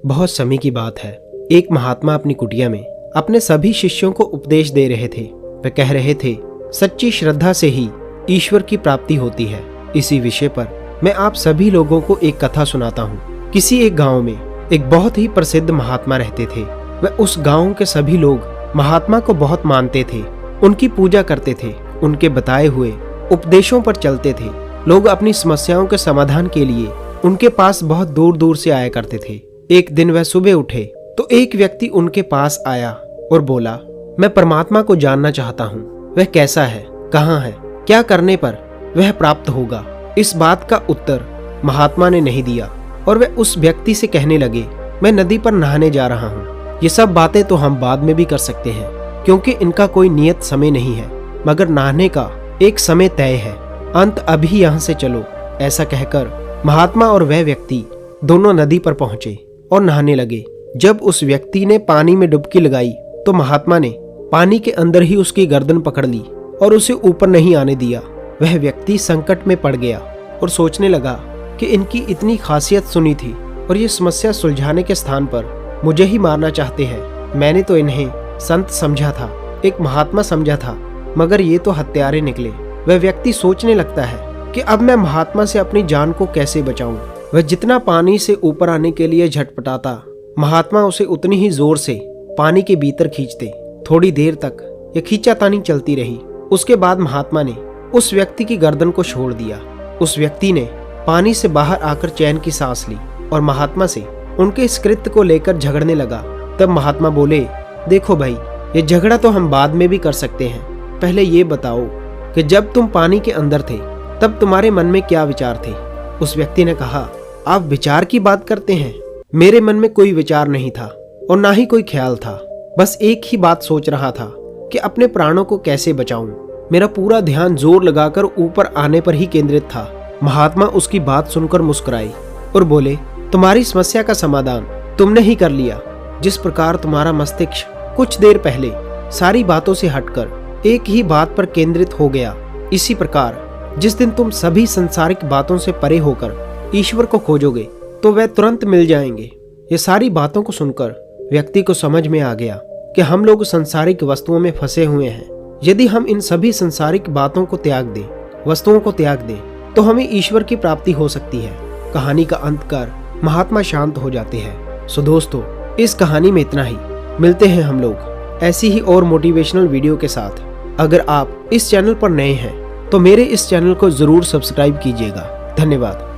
बहुत समय की बात है। एक महात्मा अपनी कुटिया में अपने सभी शिष्यों को उपदेश दे रहे थे। वे कह रहे थे, सच्ची श्रद्धा से ही ईश्वर की प्राप्ति होती है। इसी विषय पर मैं आप सभी लोगों को एक कथा सुनाता हूँ। किसी एक गांव में एक बहुत ही प्रसिद्ध महात्मा रहते थे। वह उस गांव के सभी लोग महात्मा को बहुत मानते थे, उनकी पूजा करते थे, उनके बताए हुए उपदेशों पर चलते थे। लोग अपनी समस्याओं के समाधान के लिए उनके पास बहुत दूर दूर से आया करते थे। एक दिन वह सुबह उठे तो एक व्यक्ति उनके पास आया और बोला, मैं परमात्मा को जानना चाहता हूँ। वह कैसा है, कहाँ है, क्या करने पर वह प्राप्त होगा। इस बात का उत्तर महात्मा ने नहीं दिया और वह उस व्यक्ति से कहने लगे, मैं नदी पर नहाने जा रहा हूँ। ये सब बातें तो हम बाद में भी कर सकते हैं क्योंकि इनका कोई नियत समय नहीं है, मगर नहाने का एक समय तय है। अंत अभी यहाँ से चलो। ऐसा कहकर महात्मा और वह व्यक्ति दोनों नदी पर पहुंचे और नहाने लगे। जब उस व्यक्ति ने पानी में डुबकी लगाई तो महात्मा ने पानी के अंदर ही उसकी गर्दन पकड़ ली और उसे ऊपर नहीं आने दिया। वह व्यक्ति संकट में पड़ गया और सोचने लगा कि इनकी इतनी खासियत सुनी थी और ये समस्या सुलझाने के स्थान पर मुझे ही मारना चाहते हैं। मैंने तो इन्हें संत समझा था, एक महात्मा समझा था, मगर ये तो हत्यारे निकले। वह व्यक्ति सोचने लगता है कि अब मैं महात्मा से अपनी जान को कैसे बचाऊं। वह जितना पानी से ऊपर आने के लिए झटपटाता, महात्मा उसे उतनी ही जोर से पानी के भीतर खींचते। थोड़ी देर तक यह खींचातानी चलती रही। उसके बाद महात्मा ने उस व्यक्ति की गर्दन को छोड़ दिया। उस व्यक्ति ने पानी से बाहर आकर चैन की सांस ली और महात्मा से उनके इस कृत्य को लेकर झगड़ने लगा। तब महात्मा बोले, देखो भाई, ये झगड़ा तो हम बाद में भी कर सकते हैं। पहले ये बताओ कि जब तुम पानी के अंदर थे तब तुम्हारे मन में क्या विचार थे। उस व्यक्ति ने कहा, आप विचार की बात करते हैं। मेरे मन में कोई विचार नहीं था और ना ही कोई ख्याल था। बस एक ही बात सोच रहा था कि अपने प्राणों को कैसे बचाऊं। मेरा पूरा ध्यान जोर लगाकर ऊपर आने पर ही केंद्रित था। महात्मा उसकी बात सुनकर मुस्कुराए और बोले, तुम्हारी समस्या का समाधान तुमने ही कर लिया। जिस प्रकार तुम्हारा मस्तिष्क कुछ देर पहले सारी बातों से हटकर एक ही बात पर केंद्रित हो गया, इसी प्रकार जिस दिन तुम सभी सांसारिक बातों से परे होकर ईश्वर को खोजोगे तो वह तुरंत मिल जाएंगे। ये सारी बातों को सुनकर व्यक्ति को समझ में आ गया कि हम लोग सांसारिक वस्तुओं में फंसे हुए हैं। यदि हम इन सभी सांसारिक बातों को त्याग दें, वस्तुओं को त्याग दें, तो हमें ईश्वर की प्राप्ति हो सकती है। कहानी का अंत कर महात्मा शांत हो जाते हैं। सो दोस्तों, इस कहानी में इतना ही। मिलते हैं हम लोग ऐसी ही और मोटिवेशनल वीडियो के साथ। अगर आप इस चैनल पर नए हैं तो मेरे इस चैनल को जरूर सब्सक्राइब कीजिएगा। धन्यवाद।